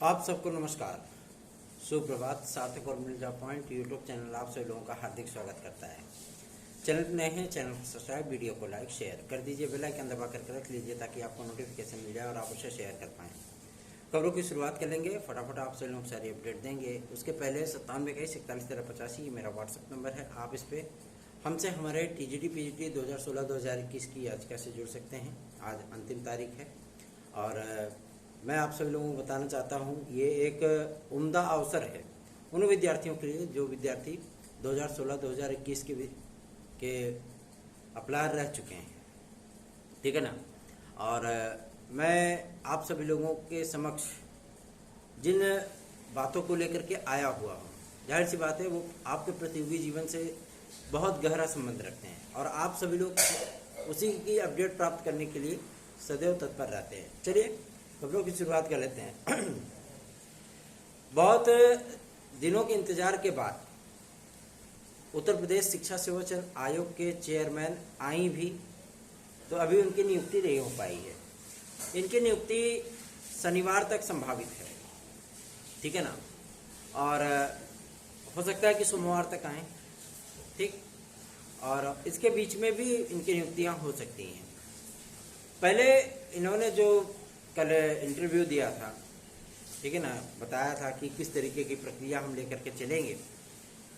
आप सबको नमस्कार, सुप्रभात। सार्थक और मिर्जा पॉइंट यूट्यूब चैनल आप सभी लोगों का हार्दिक स्वागत करता है। चैनल पर नए हैं, चैनल को सब्सक्राइब, वीडियो को लाइक शेयर कर दीजिए, बेल आइकन दबा कर रख लीजिए ताकि आपको नोटिफिकेशन मिल जाए और आप उसे शेयर कर पाएँ। खबरों की शुरुआत करेंगे, फटाफट आप सभी लोगों को सारी अपडेट देंगे। उसके पहले 9721411385 मेरा व्हाट्सअप नंबर है। आप इस पर हमसे हमारे TGT PGT 2016-2021 की याचिका से जुड़ सकते हैं। आज अंतिम तारीख है और मैं आप सभी लोगों को बताना चाहता हूं, ये एक उम्दा अवसर है उन विद्यार्थियों के लिए जो विद्यार्थी 2016-2021 के अप्लायर रह चुके हैं, ठीक है ना। और मैं आप सभी लोगों के समक्ष जिन बातों को लेकर के आया हुआ हूँ, जाहिर सी बात है वो आपके प्रतियोगी जीवन से बहुत गहरा संबंध रखते हैं और आप सभी लोग उसी की अपडेट प्राप्त करने के लिए सदैव तत्पर रहते हैं। चलिए खबरों की शुरुआत कर लेते हैं। बहुत दिनों के इंतजार के बाद उत्तर प्रदेश शिक्षा सेवाचयन आयोग के चेयरमैन आई भी, तो अभी उनकी नियुक्ति नहीं हो पाई है। इनकी नियुक्ति शनिवार तक संभावित है, ठीक है ना। और हो सकता है कि सोमवार तक आए, ठीक। और इसके बीच में भी इनकी नियुक्तियां हो सकती हैं। पहले इन्होंने जो कल इंटरव्यू दिया था, ठीक है ना, बताया था कि किस तरीके की प्रक्रिया हम लेकर के चलेंगे,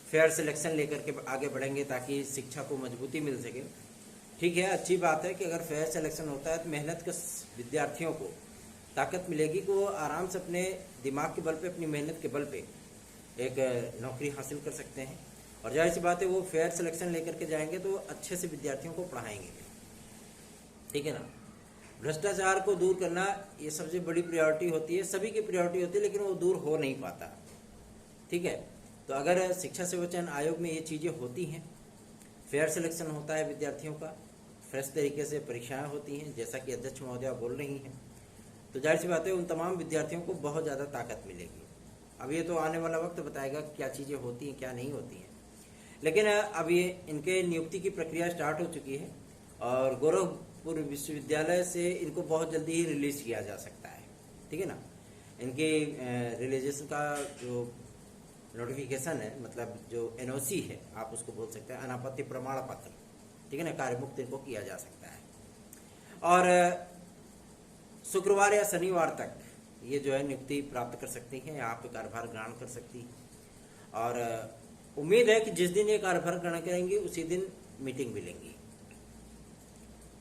फेयर सिलेक्शन लेकर के आगे बढ़ेंगे ताकि शिक्षा को मजबूती मिल सके। ठीक है, अच्छी बात है कि अगर फेयर सिलेक्शन होता है तो मेहनत के विद्यार्थियों को ताकत मिलेगी कि वो आराम से अपने दिमाग के बल पे, अपनी मेहनत के बल पे एक नौकरी हासिल कर सकते हैं। और जाहिर सी बात है वो फेयर सिलेक्शन लेकर के जाएंगे तो अच्छे से विद्यार्थियों को पढ़ाएंगे, ठीक है ना। भ्रष्टाचार को दूर करना ये सबसे बड़ी प्रायोरिटी होती है, सभी की प्रायोरिटी होती है, लेकिन वो दूर हो नहीं पाता, ठीक है। तो अगर शिक्षा सेवाचयन आयोग में ये चीज़ें होती हैं, फेयर सिलेक्शन होता है विद्यार्थियों का, फ्रेश तरीके से परीक्षाएं होती हैं जैसा कि अध्यक्ष महोदया बोल रही हैं, तो जाहिर सी बात है उन तमाम विद्यार्थियों को बहुत ज़्यादा ताकत मिलेगी। अब ये तो आने वाला वक्त बताएगा क्या चीज़ें होती हैं क्या नहीं होती हैं, लेकिन अब ये इनके नियुक्ति की प्रक्रिया स्टार्ट हो चुकी है और गोरखपुर विश्वविद्यालय से इनको बहुत जल्दी ही रिलीज किया जा सकता है, ठीक है ना। इनके रिलीजेशन का जो नोटिफिकेशन है, मतलब जो NOC है, आप उसको बोल सकते हैं अनापत्ति प्रमाण पत्र, ठीक है ना, कार्यमुक्त इनको किया जा सकता है। और शुक्रवार या शनिवार तक ये जो है नियुक्ति प्राप्त कर सकती हैं, यहाँ पे कार्यभार ग्रहण कर सकती है। और उम्मीद है कि जिस दिन ये कार्यभार ग्रहण करेंगी उसी दिन मीटिंग मिलेंगी,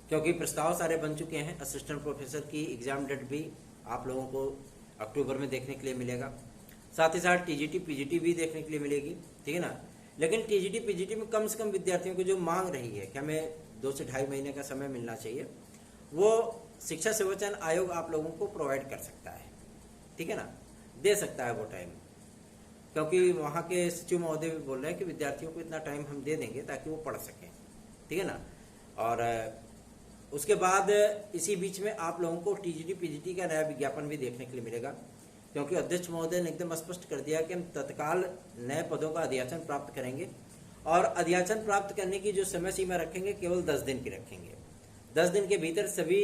क्योंकि प्रस्ताव सारे बन चुके हैं। असिस्टेंट प्रोफेसर की एग्जाम डेट भी आप लोगों को अक्टूबर में देखने के लिए मिलेगा, साथ ही साथ TGT PGT भी देखने के लिए मिलेगी, ठीक है ना। लेकिन TGT PGT में कम से कम विद्यार्थियों को जो मांग रही है कि हमें 2 से ढाई महीने का समय मिलना चाहिए, वो शिक्षा सेवाचयन आयोग आप लोगों को प्रोवाइड कर सकता है, ठीक है ना, दे सकता है वो टाइम, क्योंकि वहाँ के सचिव महोदय भी बोल रहे हैं कि विद्यार्थियों को इतना टाइम हम दे देंगे ताकि वो पढ़ सकें, ठीक है ना। और उसके बाद इसी बीच में आप लोगों को TGT PGT का नया विज्ञापन भी देखने के लिए मिलेगा, क्योंकि अध्यक्ष महोदय ने एकदम स्पष्ट कर दिया कि हम तत्काल नए पदों का अध्याचन प्राप्त करेंगे और अध्याचन प्राप्त करने की जो समय सीमा रखेंगे केवल 10 दिन की रखेंगे। 10 दिन के भीतर सभी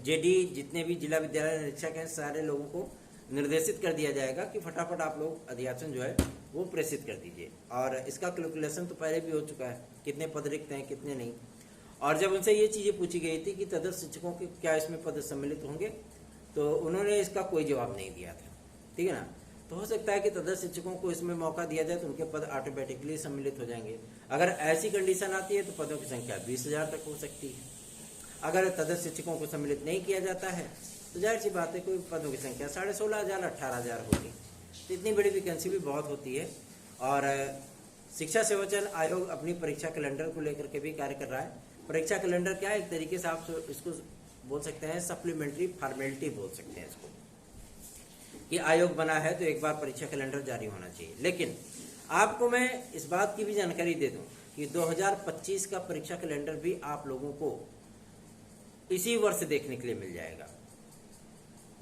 JD जितने भी जिला विद्यालय निरीक्षक हैं सारे लोगों को निर्देशित कर दिया जाएगा कि फटाफट आप लोग अध्याचन जो है वो प्रेषित कर दीजिए। और इसका कैलकुलेशन तो पहले भी हो चुका है, कितने पद रिक्त हैं कितने नहीं। और जब उनसे ये चीज़ें पूछी गई थी कि तदर्थ शिक्षकों के क्या इसमें पद सम्मिलित होंगे, तो उन्होंने इसका कोई जवाब नहीं दिया था, ठीक है ना। तो हो सकता है कि तदर्थ शिक्षकों को इसमें मौका दिया जाए तो उनके पद ऑटोमेटिकली सम्मिलित हो जाएंगे। अगर ऐसी कंडीशन आती है तो पदों की संख्या 20,000 तक हो सकती है। अगर तदर्थ शिक्षकों को सम्मिलित नहीं किया जाता है तो जाहिर सी बात है कोई पदों की संख्या 16,500 18,000 होगी। तो इतनी बड़ी वैकेंसी भी बहुत होती है। और शिक्षा सेवाचयन आयोग अपनी परीक्षा कैलेंडर को लेकर के भी कार्य कर रहा है। परीक्षा कैलेंडर क्या है, एक तरीके से आप इसको बोल सकते हैं सप्लीमेंट्री फॉर्मेलिटी बोल सकते हैं इसको, कि आयोग बना है तो एक बार परीक्षा कैलेंडर जारी होना चाहिए। लेकिन आपको मैं इस बात की भी जानकारी दे दूं कि 2025 का परीक्षा कैलेंडर भी आप लोगों को इसी वर्ष देखने के लिए मिल जाएगा।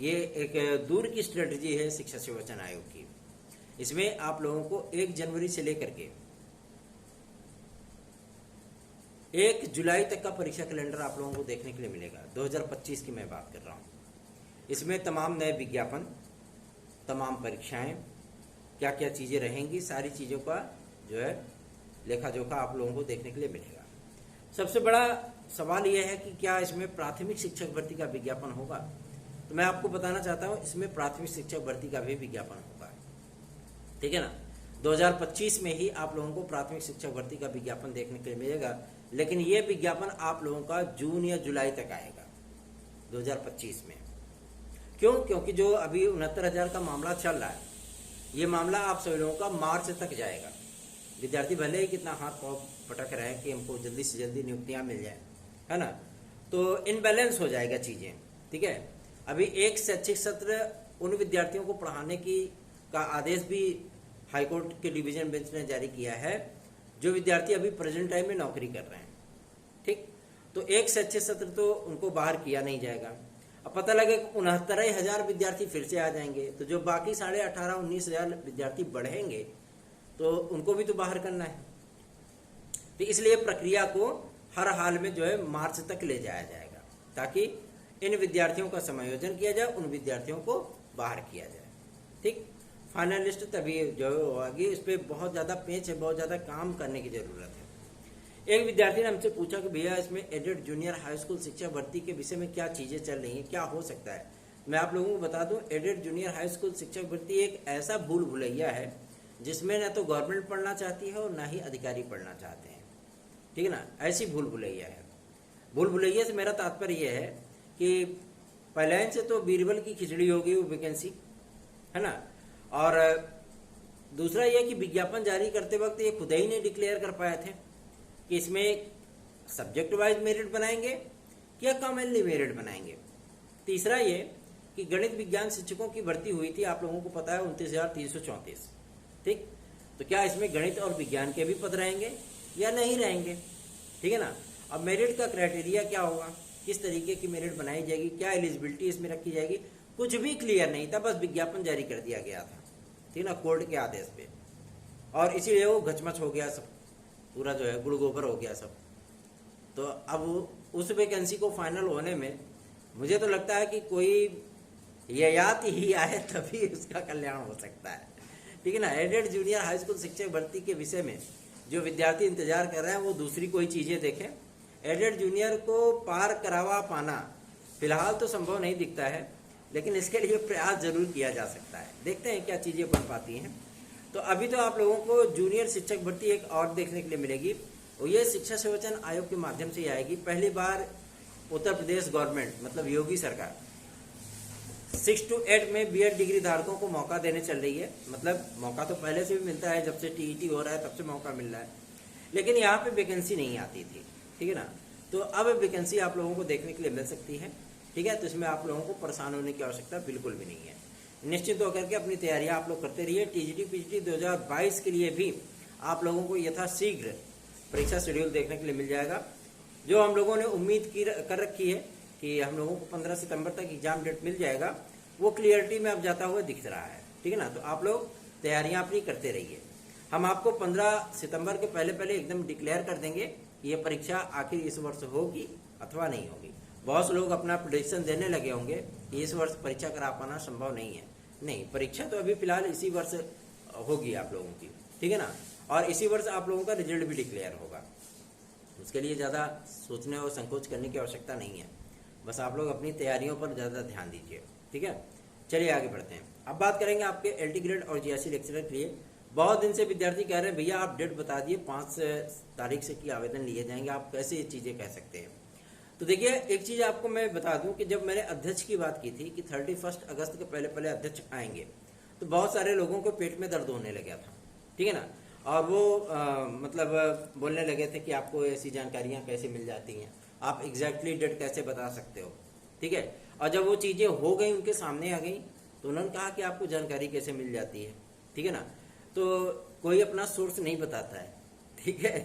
ये एक दूर की स्ट्रेटजी है शिक्षा सेवाचयन आयोग की। इसमें आप लोगों को 1 जनवरी से लेकर के 1 जुलाई तक का परीक्षा कैलेंडर आप लोगों को देखने के लिए मिलेगा। 2025 की मैं बात कर रहा हूँ। इसमें तमाम नए विज्ञापन, तमाम परीक्षाएं, क्या क्या चीज़ें रहेंगी, सारी चीज़ों का जो है लेखा जोखा आप लोगों को देखने के लिए मिलेगा। सबसे बड़ा सवाल यह है कि क्या इसमें प्राथमिक शिक्षक भर्ती का विज्ञापन होगा। तो मैं आपको बताना चाहता हूँ, इसमें प्राथमिक शिक्षक भर्ती का भी विज्ञापन होगा, ठीक है ना। 2025 में ही आप लोगों को प्राथमिक शिक्षक भर्ती का विज्ञापन देखने के लिए मिलेगा, लेकिन ये विज्ञापन आप लोगों का जून या जुलाई तक आएगा 2025 में। क्यों? क्योंकि जो अभी 69,000 का मामला चल रहा है, ये मामला आप सभी लोगों का मार्च तक जाएगा। विद्यार्थी भले ही कितना हाथ पाँव पटक रहे हैं कि हमको जल्दी से जल्दी नियुक्तियां मिल जाए, है ना, तो इनबैलेंस हो जाएगा चीज़ें, ठीक है। अभी एक शैक्षिक सत्र उन विद्यार्थियों को पढ़ाने की का आदेश भी हाईकोर्ट के डिवीजन बेंच ने जारी किया है जो विद्यार्थी अभी प्रेजेंट टाइम में नौकरी कर रहे हैं, ठीक। तो एक शैक्षिक सत्र तो उनको बाहर किया नहीं जाएगा। अब पता लगे 69,000 विद्यार्थी फिर से आ जाएंगे, तो जो बाकी 18,500-19,000 विद्यार्थी बढ़ेंगे तो उनको भी तो बाहर करना है। तो इसलिए प्रक्रिया को हर हाल में जो है मार्च तक ले जाया जाएगा, ताकि इन विद्यार्थियों का समायोजन किया जाए, उन विद्यार्थियों को बाहर किया जाए, ठीक। फाइनल लिस्ट तभी जो होगी, इस पर बहुत ज़्यादा पेच है, बहुत ज़्यादा काम करने की ज़रूरत है। एक विद्यार्थी ने हमसे पूछा कि भैया इसमें एडेड जूनियर हाई स्कूल शिक्षा भर्ती के विषय में क्या चीज़ें चल रही हैं, क्या हो सकता है। मैं आप लोगों को बता दूं, एडेड जूनियर हाई स्कूल शिक्षक भर्ती एक ऐसा भूल भुलैया है जिसमें न तो गवर्नमेंट पढ़ना चाहती है और ना ही अधिकारी पढ़ना चाहते हैं, ठीक है ना। ऐसी भूल भुलैया है। भूल भुलैया से मेरा तात्पर्य यह है कि पहले से तो बीरबल की खिचड़ी होगी वो वैकेंसी, है ना। और दूसरा यह कि विज्ञापन जारी करते वक्त ये खुद ही नहीं डिक्लेयर कर पाए थे कि इसमें सब्जेक्ट वाइज मेरिट बनाएंगे या कॉमनली मेरिट बनाएंगे। तीसरा ये कि गणित विज्ञान शिक्षकों की भर्ती हुई थी, आप लोगों को पता है 29,334, ठीक। तो क्या इसमें गणित और विज्ञान के भी पद रहेंगे या नहीं रहेंगे, ठीक है ना। अब मेरिट का क्राइटेरिया क्या होगा, किस तरीके की मेरिट बनाई जाएगी, क्या एलिजिबिलिटी इसमें रखी जाएगी, कुछ भी क्लियर नहीं था। बस विज्ञापन जारी कर दिया गया था, ठीक ना, कोर्ट के आदेश पे, और इसीलिए वो घचमच हो गया, सब पूरा जो है गुड़ गोबर हो गया सब। तो अब उस वैकेंसी को फाइनल होने में मुझे तो लगता है कि कोई ययाति ही आए तभी उसका कल्याण हो सकता है, ठीक है ना। एडेड जूनियर हाई स्कूल शिक्षक भर्ती के विषय में जो विद्यार्थी इंतजार कर रहे हैं वो दूसरी कोई चीज़ें देखें। एडेड जूनियर को पार करावा पाना फिलहाल तो संभव नहीं दिखता है, लेकिन इसके लिए प्रयास जरूर किया जा सकता है। देखते हैं क्या चीज़ें बन पाती हैं। तो अभी तो आप लोगों को जूनियर शिक्षक भर्ती एक और देखने के लिए मिलेगी, और ये शिक्षा सेवचयन आयोग के माध्यम से आएगी। पहली बार उत्तर प्रदेश गवर्नमेंट मतलब योगी सरकार 6 to 8 में बीएड डिग्री धारकों को मौका देने चल रही है। मतलब मौका तो पहले से भी मिलता है, जब से टीईटी हो रहा है तब से मौका मिल रहा है, लेकिन यहाँ पे वैकेंसी नहीं आती थी, ठीक है ना। तो अब वैकेंसी आप लोगों को देखने के लिए मिल सकती है, ठीक है। तो इसमें आप लोगों को परेशान होने की आवश्यकता बिल्कुल भी नहीं है। निश्चित होकर के अपनी तैयारियां आप लोग करते रहिए। टीजीटी पीजीटी 2022 के लिए भी आप लोगों को यथाशीघ्र परीक्षा शेड्यूल देखने के लिए मिल जाएगा। जो हम लोगों ने उम्मीद कर रखी है कि हम लोगों को 15 सितंबर तक एग्जाम डेट मिल जाएगा, वो क्लियरिटी में अब जाता हुआ दिख रहा है, ठीक है ना। तो आप लोग तैयारियां अपनी करते रहिए। हम आपको 15 सितंबर के पहले एकदम डिक्लेयर कर देंगे कि ये परीक्षा आखिर इस वर्ष होगी अथवा नहीं होगी। बहुत से लोग अपना प्रेडिक्शन देने लगे होंगे कि इस वर्ष परीक्षा करा पाना संभव नहीं है। नहीं, परीक्षा तो अभी फिलहाल इसी वर्ष होगी आप लोगों की, ठीक है ना। और इसी वर्ष आप लोगों का रिजल्ट भी डिक्लेयर होगा। उसके लिए ज़्यादा सोचने और संकोच करने की आवश्यकता नहीं है। बस आप लोग अपनी तैयारियों पर ज़्यादा ध्यान दीजिए, ठीक है। चलिए आगे बढ़ते हैं। अब बात करेंगे आपके एलटी ग्रेड और जीआईसी लेक्चरर के लिए। बहुत दिन से विद्यार्थी कह रहे हैं भैया आप डेट बता दिए, 5 तारीख से की आवेदन लिए जाएंगे, आप कैसे ये चीज़ें कह सकते हैं। तो देखिए एक चीज़ आपको मैं बता दूं कि जब मैंने अध्यक्ष की बात की थी कि 31 अगस्त के पहले अध्यक्ष आएंगे, तो बहुत सारे लोगों को पेट में दर्द होने लगा था, ठीक है ना। और वो मतलब बोलने लगे थे कि आपको ऐसी जानकारियां कैसे मिल जाती हैं, आप एग्जैक्टली डेट कैसे बता सकते हो, ठीक है। और जब वो चीज़ें हो गई, उनके सामने आ गई, तो उन्होंने कहा कि आपको जानकारी कैसे मिल जाती है, ठीक है ना। तो कोई अपना सोर्स नहीं बताता है, ठीक है।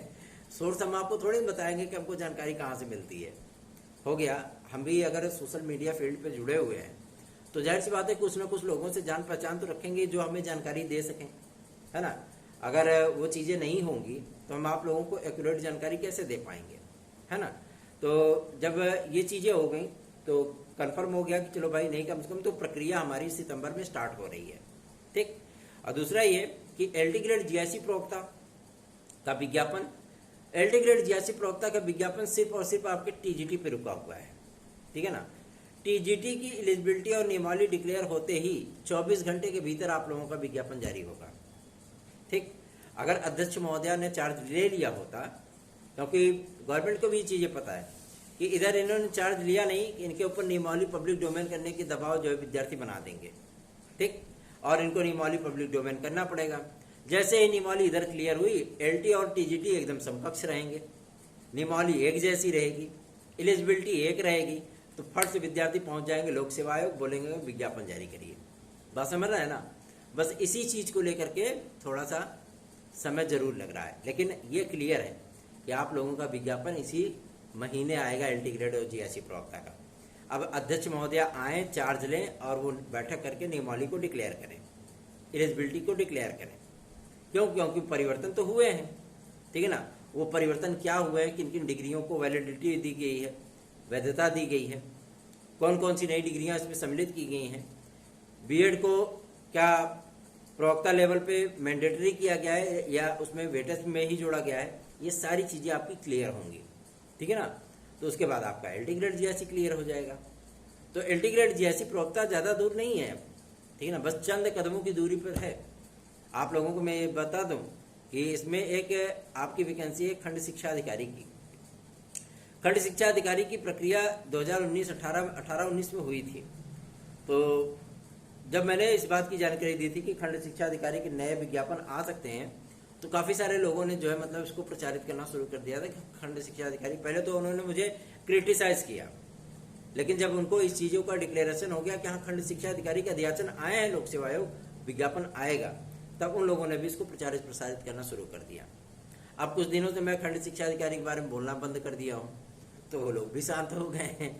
सोर्स हम आपको थोड़ी बताएंगे कि हमको जानकारी कहाँ से मिलती है। हो गया, हम भी अगर सोशल मीडिया फील्ड पे जुड़े हुए हैं तो जाहिर सी बात है कुछ ना कुछ लोगों से जान पहचान तो रखेंगे जो हमें जानकारी दे सकें, है ना। अगर वो चीज़ें नहीं होंगी तो हम आप लोगों को एक्यूरेट जानकारी कैसे दे पाएंगे, है ना। तो जब ये चीज़ें हो गई तो कंफर्म हो गया कि चलो भाई नहीं, कम से कम तो प्रक्रिया हमारी सितंबर में स्टार्ट हो रही है, ठीक। और दूसरा ये कि एलटी ग्रेड जीआईसी प्रवक्ता का विज्ञापन, एलटी ग्रेड जीआईसी प्रवक्ता का विज्ञापन सिर्फ और सिर्फ आपके टीजीटी पे रुका हुआ है, ठीक है ना। टीजीटी की एलिजिबिलिटी और नियमावली डिक्लेयर होते ही 24 घंटे के भीतर आप लोगों का विज्ञापन जारी होगा, ठीक। अगर अध्यक्ष महोदया ने चार्ज ले लिया होता, क्योंकि गवर्नमेंट को भी चीजें पता है कि इधर इन्होंने चार्ज लिया नहीं कि इनके ऊपर नियमावली पब्लिक डोमेन करने की दबाव जो है विद्यार्थी बना देंगे, ठीक। और इनको नियमावली पब्लिक डोमेन करना पड़ेगा। जैसे ही नियमावली इधर क्लियर हुई, एलटी और टीजीटी एकदम समकक्ष रहेंगे, नियमावली एक जैसी रहेगी, एलिजिबिलिटी एक रहेगी, तो फट से विद्यार्थी पहुंच जाएंगे लोक सेवा आयोग, बोलेंगे विज्ञापन जारी करिए। बात समझ रहा है ना। बस इसी चीज को लेकर के थोड़ा सा समय जरूर लग रहा है, लेकिन ये क्लियर है कि आप लोगों का विज्ञापन इसी महीने आएगा एलटी ग्रेड और जीआईसी प्रवक्ता का। अब अध्यक्ष महोदया आए, चार्ज लें और वो बैठक करके नियमावली को डिक्लेयर करें, एलिजिबिलिटी को डिक्लेयर करें। क्यों? क्योंकि परिवर्तन तो हुए हैं, ठीक है ना। वो परिवर्तन क्या हुए हैं, किन किन डिग्रियों को वैलिडिटी दी गई है, वैधता दी गई है, कौन कौन सी नई डिग्रियां इसमें सम्मिलित की गई हैं, बीएड को क्या प्रवक्ता लेवल पे मैंडेटरी किया गया है या उसमें वेटेज में ही जोड़ा गया है, ये सारी चीजें आपकी क्लियर होंगी, ठीक है ना। तो उसके बाद आपका एलटी ग्रेड जीआईसी क्लियर हो जाएगा। तो एलटी ग्रेड जीआईसी प्रवक्ता ज्यादा दूर नहीं है, ठीक है ना, बस चंद कदमों की दूरी पर है। आप लोगों को मैं ये बता दूं कि इसमें एक आपकी वैकेंसी है खंड शिक्षा अधिकारी की। खंड शिक्षा अधिकारी की प्रक्रिया 2019 में हुई थी। तो जब मैंने इस बात की जानकारी दी थी कि खंड शिक्षा अधिकारी के नए विज्ञापन आ सकते हैं, तो काफी सारे लोगों ने जो है मतलब इसको प्रचारित करना शुरू कर दिया था कि खंड शिक्षा अधिकारी। पहले तो उन्होंने मुझे क्रिटिसाइज किया, लेकिन जब उनको इस चीजों का डिक्लेरेशन हो गया कि हाँ खंड शिक्षा अधिकारी का अध्याचन आए हैं लोक सेवा आयोग, विज्ञापन आएगा, तब उन लोगों ने भी इसको प्रचारित प्रसारित करना शुरू कर दिया। अब कुछ दिनों से मैं खंड शिक्षा अधिकारी के बारे में बोलना बंद कर दिया हूँ, तो वो लोग भी शांत हो गए हैं।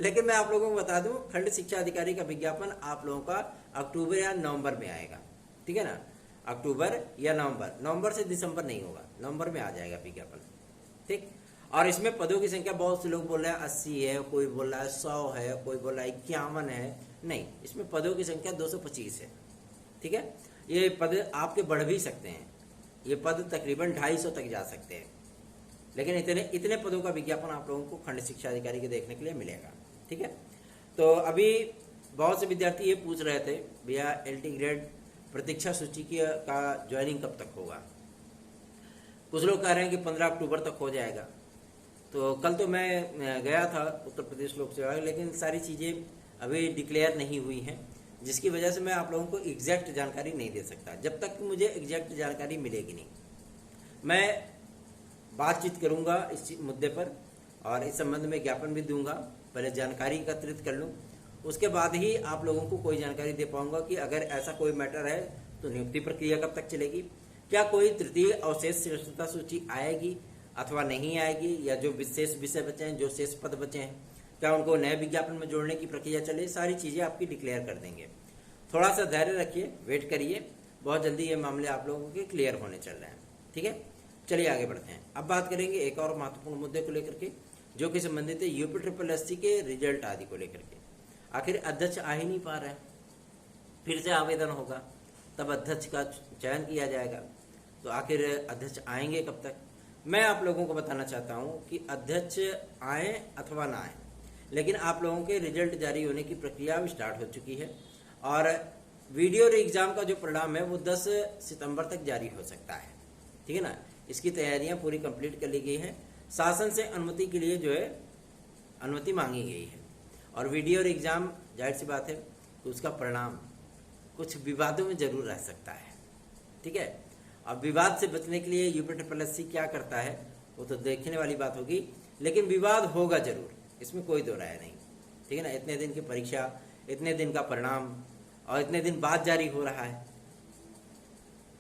लेकिन मैं आप लोगों को बता दूं, खंड शिक्षा अधिकारी का विज्ञापन आप लोगों का अक्टूबर या नवंबर में आएगा, ठीक है ना। अक्टूबर या नवंबर से दिसंबर नहीं होगा, नवंबर में आ जाएगा विज्ञापन, ठीक। और इसमें पदों की संख्या बहुत से लोग बोल रहे हैं 80 है, कोई बोल रहा है 100 है, कोई बोल रहा है 51 है। नहीं, इसमें पदों की संख्या 225 है, ठीक है। ये पद आपके बढ़ भी सकते हैं, ये पद तकरीबन 250 तक जा सकते हैं, लेकिन इतने पदों का विज्ञापन आप लोगों को खंड शिक्षा अधिकारी के देखने के लिए मिलेगा, ठीक है। तो अभी बहुत से विद्यार्थी ये पूछ रहे थे, भैया एलटी ग्रेड प्रतीक्षा सूची का ज्वाइनिंग कब तक होगा। कुछ लोग कह रहे हैं कि 15 अक्टूबर तक हो जाएगा। तो कल तो मैं गया था उत्तर प्रदेश लोक सेवा, लेकिन सारी चीज़ें अभी डिक्लेयर नहीं हुई हैं, जिसकी वजह से मैं आप लोगों को एग्जैक्ट जानकारी नहीं दे सकता। जब तक मुझे एग्जैक्ट जानकारी मिलेगी नहीं, मैं बातचीत करूंगा इस मुद्दे पर और इस संबंध में ज्ञापन भी दूंगा। पहले जानकारी एकत्रित कर लूं, उसके बाद ही आप लोगों को कोई जानकारी दे पाऊंगा कि अगर ऐसा कोई मैटर है तो नियुक्ति प्रक्रिया कब तक चलेगी, क्या कोई तृतीय अवशेष श्रेष्ठता सूची आएगी अथवा नहीं आएगी, या जो विशेष विषय बचे हैं, जो शेष पद बचे हैं, क्या उनको नए विज्ञापन में जोड़ने की प्रक्रिया चले। सारी चीजें आपकी डिक्लेयर कर देंगे। थोड़ा सा धैर्य रखिए, वेट करिए, बहुत जल्दी ये मामले आप लोगों के क्लियर होने चल रहे हैं, ठीक है। चलिए आगे बढ़ते हैं। अब बात करेंगे एक और महत्वपूर्ण मुद्दे को लेकर के, जो कि संबंधित है यूपी ट्रिपल एससी के रिजल्ट आदि को लेकर के। आखिर अध्यक्ष आ ही नहीं पा रहे हैं, फिर से आवेदन होगा, तब अध्यक्ष का चयन किया जाएगा। तो आखिर अध्यक्ष आएंगे कब तक। मैं आप लोगों को बताना चाहता हूं कि अध्यक्ष आए अथवा ना आए, लेकिन आप लोगों के रिजल्ट जारी होने की प्रक्रिया अब स्टार्ट हो चुकी है और वीडियो एग्जाम का जो परिणाम है वो 10 सितंबर तक जारी हो सकता है, ठीक है ना। इसकी तैयारियां पूरी कंप्लीट कर ली गई हैं। शासन से अनुमति के लिए जो है अनुमति मांगी गई है और वीडियो एग्जाम जाहिर सी बात है कि उसका परिणाम कुछ विवादों में जरूर रह सकता है, ठीक है। अब विवाद से बचने के लिए यूपी ट्रिपल एससी क्या करता है वो तो देखने वाली बात होगी, लेकिन विवाद होगा जरूर, इसमें कोई दो राय नहीं, ठीक है ना। इतने दिन की परीक्षा, इतने दिन का परिणाम और इतने दिन बाद जारी हो रहा है।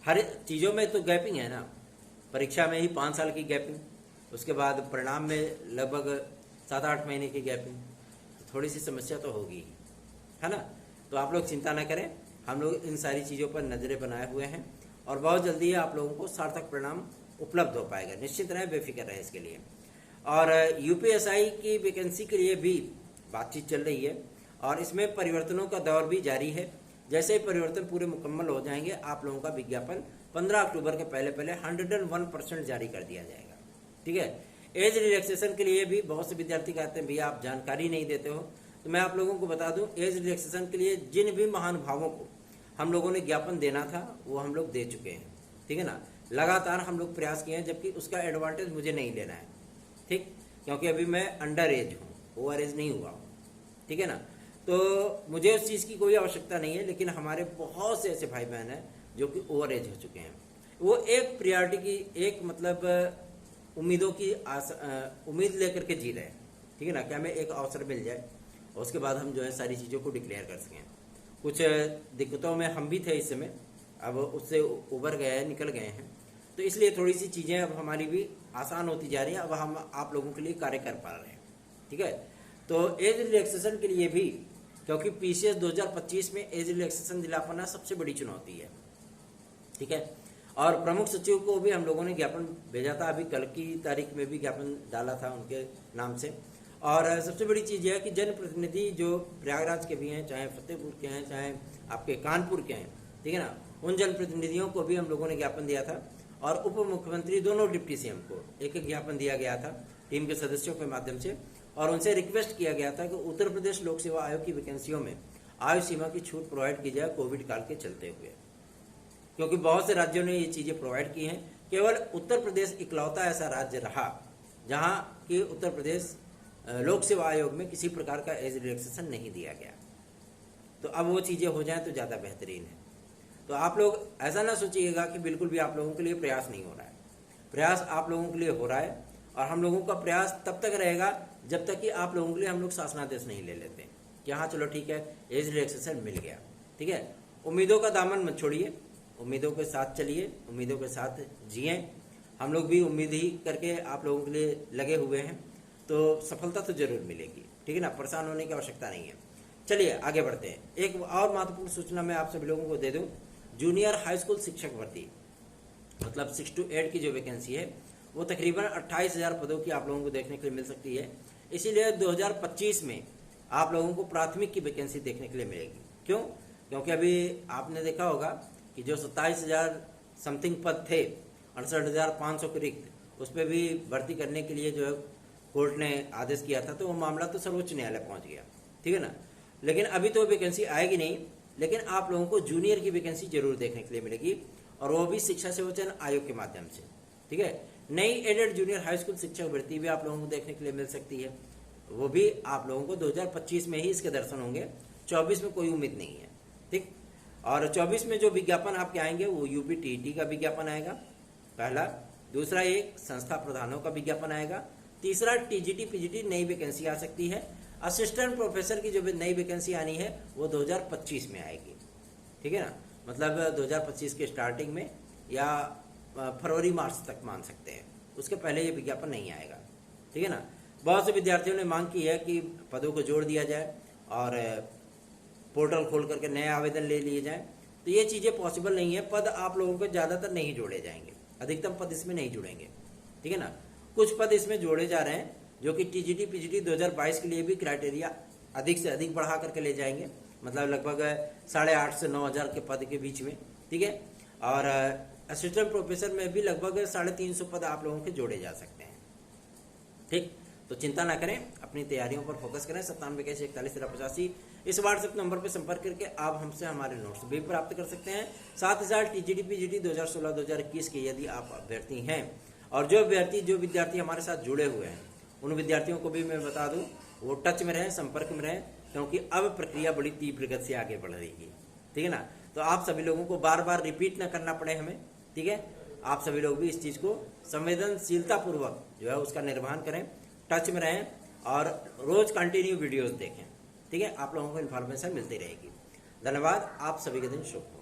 हर चीजों में तो गैपिंग है ना, परीक्षा में ही 5 साल की गैपिंग, उसके बाद परिणाम में लगभग 7-8 महीने की गैपिंग, तो थोड़ी सी समस्या तो होगी, है ना। तो आप लोग चिंता ना करें, हम लोग इन सारी चीज़ों पर नजरें बनाए हुए हैं और बहुत जल्दी आप लोगों को सार्थक परिणाम उपलब्ध हो पाएगा। निश्चित रहे, बेफिक्र रहे इसके लिए। और यूपीएसआई की वैकेंसी के लिए भी बातचीत चल रही है और इसमें परिवर्तनों का दौर भी जारी है। जैसे ही परिवर्तन पूरे मुकम्मल हो जाएंगे आप लोगों का विज्ञापन 15 अक्टूबर के पहले पहले 101% जारी कर दिया जाएगा। ठीक है। एज रिलैक्सेशन के लिए भी बहुत से विद्यार्थी कहते हैं भैया आप जानकारी नहीं देते हो, तो मैं आप लोगों को बता दूं एज रिलैक्सेशन के लिए जिन भी महानुभावों को हम लोगों ने ज्ञापन देना था वो हम लोग दे चुके हैं। ठीक है ना, लगातार हम लोग प्रयास किए हैं, जबकि उसका एडवांटेज मुझे नहीं लेना है। ठीक, क्योंकि अभी मैं अंडर एज हूँ, ओवर एज नहीं हुआ हूँ। ठीक है ना, तो मुझे उस चीज़ की कोई आवश्यकता नहीं है, लेकिन हमारे बहुत से ऐसे भाई बहन हैं जो कि ओवर एज हो चुके हैं। वो एक प्रियोरिटी की एक मतलब उम्मीदों की उम्मीद लेकर के जी रहे हैं। ठीक है ना, क्या हमें एक अवसर मिल जाए और उसके बाद हम जो है सारी चीज़ों को डिक्लेयर कर सकें। कुछ दिक्कतों में हम भी थे इस समय, अब उससे उबर गए हैं, निकल गए हैं, तो इसलिए थोड़ी सी चीज़ें अब हमारी भी आसान होती जा रही हैं। अब हम आप लोगों के लिए कार्य कर पा रहे हैं। ठीक है, तो एज रिलैक्सेशन के लिए भी, क्योंकि पीसीएस 2025 में एज रिलैक्सेशन दिला पाना सबसे बड़ी चुनौती है। ठीक है, और प्रमुख सचिव को भी हम लोगों ने ज्ञापन भेजा था, अभी कल की तारीख में भी ज्ञापन डाला था उनके नाम से। और सबसे बड़ी चीज़ यह है कि जनप्रतिनिधि जो प्रयागराज के भी हैं, चाहे फतेहपुर के हैं, चाहे आपके कानपुर के हैं, ठीक है ना, उन जनप्रतिनिधियों को भी हम लोगों ने ज्ञापन दिया था। और उप मुख्यमंत्री दोनों डिप्टी सीएम को एक एक ज्ञापन दिया गया था टीम के सदस्यों के माध्यम से, और उनसे रिक्वेस्ट किया गया था कि उत्तर प्रदेश लोक सेवा आयोग की वैकेंसियों में आयु सीमा की छूट प्रोवाइड की जाए कोविड काल के चलते हुए, क्योंकि बहुत से राज्यों ने ये चीज़ें प्रोवाइड की हैं। केवल उत्तर प्रदेश इकलौता ऐसा राज्य रहा जहां कि उत्तर प्रदेश लोक सेवा आयोग में किसी प्रकार का एज रिलैक्सेशन नहीं दिया गया। तो अब वो चीज़ें हो जाएं तो ज़्यादा बेहतरीन है। तो आप लोग ऐसा ना सोचिएगा कि बिल्कुल भी आप लोगों के लिए प्रयास नहीं हो रहा है। प्रयास आप लोगों के लिए हो रहा है, और हम लोगों का प्रयास तब तक रहेगा जब तक कि आप लोगों के लिए हम लोग शासनादेश नहीं ले लेते कि हाँ चलो ठीक है एज रिलैक्सेशन मिल गया। ठीक है, उम्मीदों का दामन मत छोड़िए, उम्मीदों के साथ चलिए, उम्मीदों के साथ जिए। हम लोग भी उम्मीद ही करके आप लोगों के लिए लगे हुए हैं, तो सफलता तो जरूर मिलेगी। ठीक है ना, परेशान होने की आवश्यकता नहीं है। चलिए आगे बढ़ते हैं। एक और महत्वपूर्ण सूचना मैं आप सभी लोगों को दे दूं, जूनियर हाई स्कूल शिक्षक भर्ती मतलब 6 to 8 की जो वैकेंसी है वो तकरीबन 28,000 पदों की आप लोगों को देखने के लिए मिल सकती है। इसीलिए 2025 में आप लोगों को प्राथमिक की वैकेंसी देखने के लिए मिलेगी। क्यों? क्योंकि अभी आपने देखा होगा कि जो 27,000 समथिंग पद थे, 68,500 के रिक्त, उस पर भी भर्ती करने के लिए जो है कोर्ट ने आदेश किया था, तो वो मामला तो सर्वोच्च न्यायालय पहुंच गया। ठीक है ना, लेकिन अभी तो वैकेंसी आएगी नहीं, लेकिन आप लोगों को जूनियर की वैकेंसी जरूर देखने के लिए मिलेगी, और वो भी शिक्षा सेवाचयन आयोग के माध्यम से। ठीक है, नई एडेड जूनियर हाई स्कूल शिक्षक भर्ती भी आप लोगों को देखने के लिए मिल सकती है। वो भी आप लोगों को 2025 में ही इसके दर्शन होंगे, 24 में कोई उम्मीद नहीं है। ठीक, और 24 में जो विज्ञापन आपके आएंगे वो यूपी टीईटी का विज्ञापन आएगा पहला, दूसरा एक संस्था प्रधानों का विज्ञापन आएगा, तीसरा टीजीटी पीजीटी नई वैकेंसी आ सकती है, असिस्टेंट प्रोफेसर की जो नई वैकेंसी आनी है वो 2025 में आएगी। ठीक है ना, मतलब 2025 के स्टार्टिंग में या फरवरी मार्च तक मान सकते हैं, उसके पहले ये विज्ञापन नहीं आएगा। ठीक है ना, बहुत से विद्यार्थियों ने मांग की है कि पदों को जोड़ दिया जाए और पोर्टल खोल करके नए आवेदन ले लिए जाएं, तो ये चीज़ें पॉसिबल नहीं है। पद आप लोगों को ज़्यादातर नहीं जोड़े जाएंगे, अधिकतम पद इसमें नहीं जुड़ेंगे। ठीक है ना, कुछ पद इसमें जोड़े जा रहे हैं जो कि टीजीटी पीजीटी 2022 के लिए भी क्राइटेरिया अधिक से अधिक बढ़ा करके ले जाएंगे, मतलब लगभग 8,500 से 9,000 के पद के बीच में। ठीक है, और असिस्टेंट प्रोफेसर में भी लगभग 350 पद आप लोगों के जोड़े जा सकते हैं। ठीक, तो चिंता ना करें, अपनी तैयारियों पर फोकस करें। 9781411385 इस व्हाट्सएप नंबर पर संपर्क करके आप हमसे हमारे नोट्स भी प्राप्त कर सकते हैं। साथ ही साथ टीजीटी पीजीटी 2016-2021 के यदि आप अभ्यर्थी हैं, और जो विद्यार्थी हमारे साथ जुड़े हुए हैं, उन विद्यार्थियों को भी मैं बता दूं वो टच में रहें, संपर्क में रहें, क्योंकि अब प्रक्रिया बड़ी तीव्र गति से आगे बढ़ रही है। ठीक है ना, तो आप सभी लोगों को बार बार रिपीट ना करना पड़े हमें। ठीक है, आप सभी लोग भी इस चीज़ को संवेदनशीलता पूर्वक जो है उसका निर्वहन करें, टच में रहें और रोज कंटिन्यू वीडियोस देखें। ठीक है, आप लोगों को इन्फॉर्मेशन मिलती रहेगी। धन्यवाद, आप सभी के दिन शुभ।